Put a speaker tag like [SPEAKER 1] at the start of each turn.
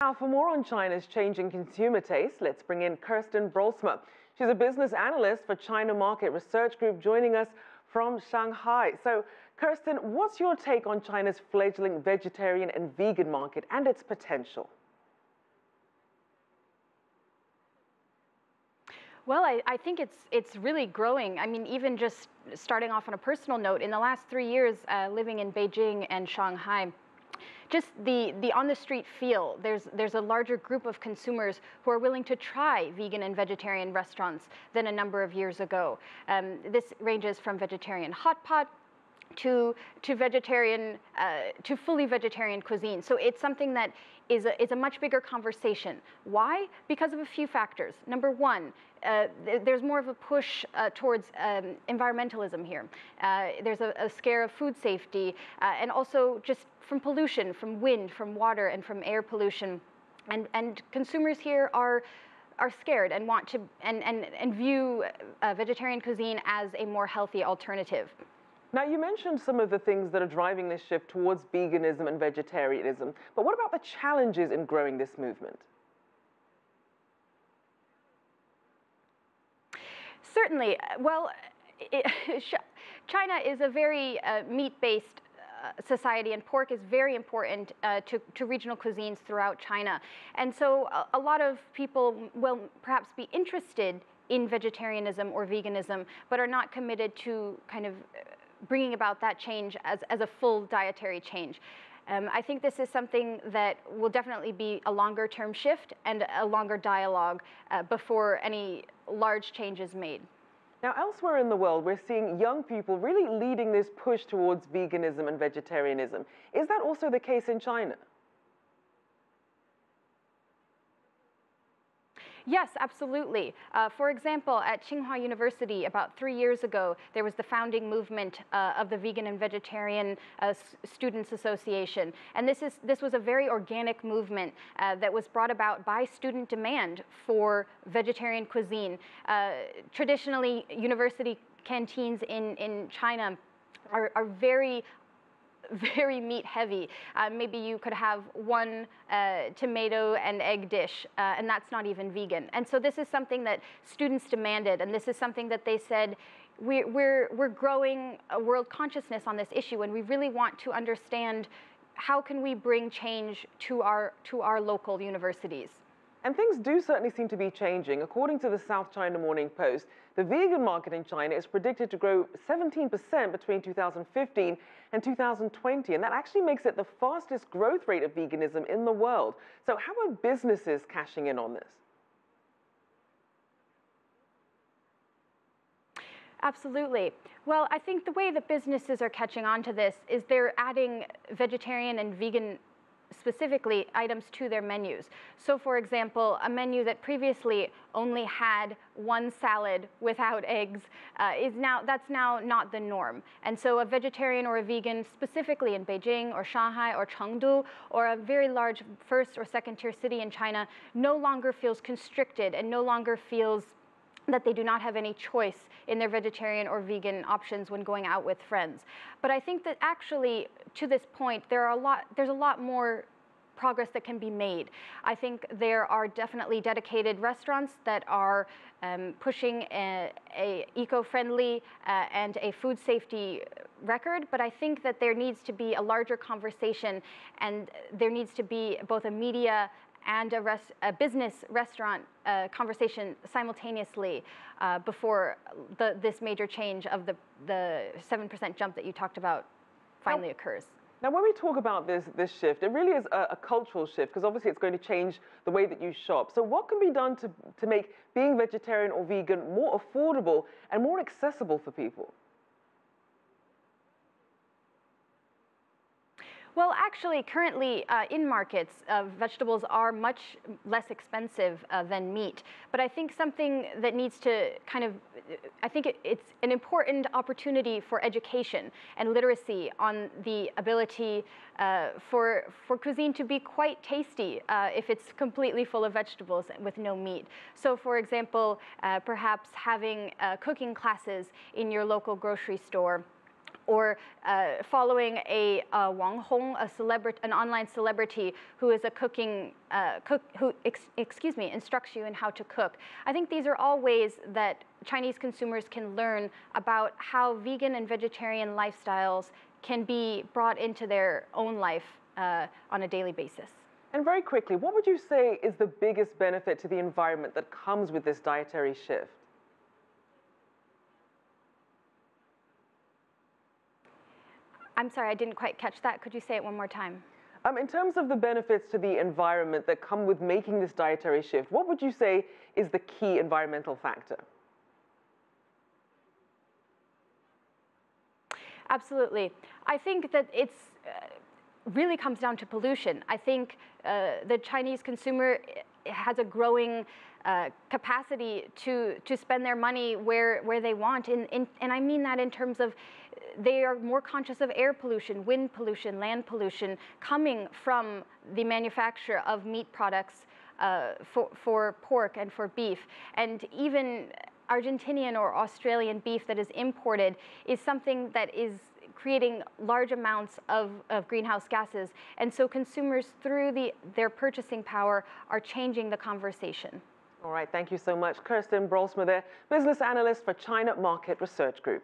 [SPEAKER 1] Now, for more on China's changing consumer taste, let's bring in Kerstin Brolsma. She's a business analyst for China Market Research Group, joining us from Shanghai. So, Kerstin, what's your take on China's fledgling vegetarian and vegan market and its potential?
[SPEAKER 2] Well, I think it's really growing. I mean, even just starting off on a personal note, in the last 3 years living in Beijing and Shanghai, just the on-the-street feel, there's a larger group of consumers who are willing to try vegan and vegetarian restaurants than a number of years ago. This ranges from vegetarian hot pot to vegetarian to fully vegetarian cuisine. So it's something that is a much bigger conversation. Why? Because of a few factors. Number one, there's more of a push towards environmentalism here. There's a scare of food safety, and also just from pollution, from wind, from water, and from air pollution. And consumers here are scared and want to and view vegetarian cuisine as a more healthy alternative.
[SPEAKER 1] Now, you mentioned some of the things that are driving this shift towards veganism and vegetarianism, but what about the challenges in growing this movement?
[SPEAKER 2] Certainly. Well, China is a very meat-based society, and pork is very important to regional cuisines throughout China. And so a lot of people will perhaps be interested in vegetarianism or veganism, but are not committed to kind of bringing about that change as a full dietary change. I think this is something that will definitely be a longer-term shift and a longer dialogue before any large change is made.
[SPEAKER 1] Now, elsewhere in the world, we're seeing young people really leading this push towards veganism and vegetarianism. Is that also the case in China?
[SPEAKER 2] Yes, absolutely. For example, at Tsinghua University about 3 years ago, there was the founding movement of the Vegan and Vegetarian Students Association. And this was a very organic movement that was brought about by student demand for vegetarian cuisine. Traditionally, university canteens in China are very meat heavy. Maybe you could have one tomato and egg dish, and that's not even vegan. And so this is something that students demanded, and this is something that they said, we're growing a world consciousness on this issue, and we really want to understand how can we bring change to our local universities.
[SPEAKER 1] And things do certainly seem to be changing. According to the South China Morning Post, the vegan market in China is predicted to grow 17% between 2015 and 2020, and that actually makes it the fastest growth rate of veganism in the world. So how are businesses cashing in on this?
[SPEAKER 2] Absolutely. Well, I think the way that businesses are catching on to this is they're adding vegetarian and vegan specifically items to their menus. So for example, a menu that previously only had one salad without eggs that's now not the norm. And so a vegetarian or a vegan, specifically in Beijing or Shanghai or Chengdu or a very large first or second tier city in China, no longer feels constricted and no longer feels that they do not have any choice in their vegetarian or vegan options when going out with friends. But I think that actually, to this point, there's a lot more progress that can be made. I think there are definitely dedicated restaurants that are pushing a eco-friendly and a food safety record, but I think that there needs to be a larger conversation, and there needs to be both a media and a business restaurant conversation simultaneously before this major change of the 7% jump that you talked about finally occurs.
[SPEAKER 1] Now, when we talk about this shift, it really is a cultural shift, because obviously it's going to change the way that you shop. So what can be done to make being vegetarian or vegan more affordable and more accessible for people?
[SPEAKER 2] Well, actually, currently in markets, vegetables are much less expensive than meat. But I think something that needs to I think it's an important opportunity for education and literacy on the ability for cuisine to be quite tasty if it's completely full of vegetables with no meat. So for example, perhaps having cooking classes in your local grocery store, or following a Wang Hong, an online celebrity who is a cooking who instructs you in how to cook. I think these are all ways that Chinese consumers can learn about how vegan and vegetarian lifestyles can be brought into their own life on a daily basis.
[SPEAKER 1] And very quickly, what would you say is the biggest benefit to the environment that comes with this dietary shift?
[SPEAKER 2] I'm sorry, I didn't quite catch that. Could you say it one more time?
[SPEAKER 1] In terms of the benefits to the environment that come with making this dietary shift, what would you say is the key environmental factor?
[SPEAKER 2] Absolutely. I think that it's really comes down to pollution. I think the Chinese consumer has a growing capacity to spend their money where they want, and I mean that in terms of they are more conscious of air pollution, wind pollution, land pollution coming from the manufacture of meat products for pork and for beef. And even Argentinian or Australian beef that is imported is something that is creating large amounts of greenhouse gases. And so consumers, through their purchasing power, are changing the conversation.
[SPEAKER 1] All right, thank you so much. Kerstin Brolsma there, business analyst for China Market Research Group.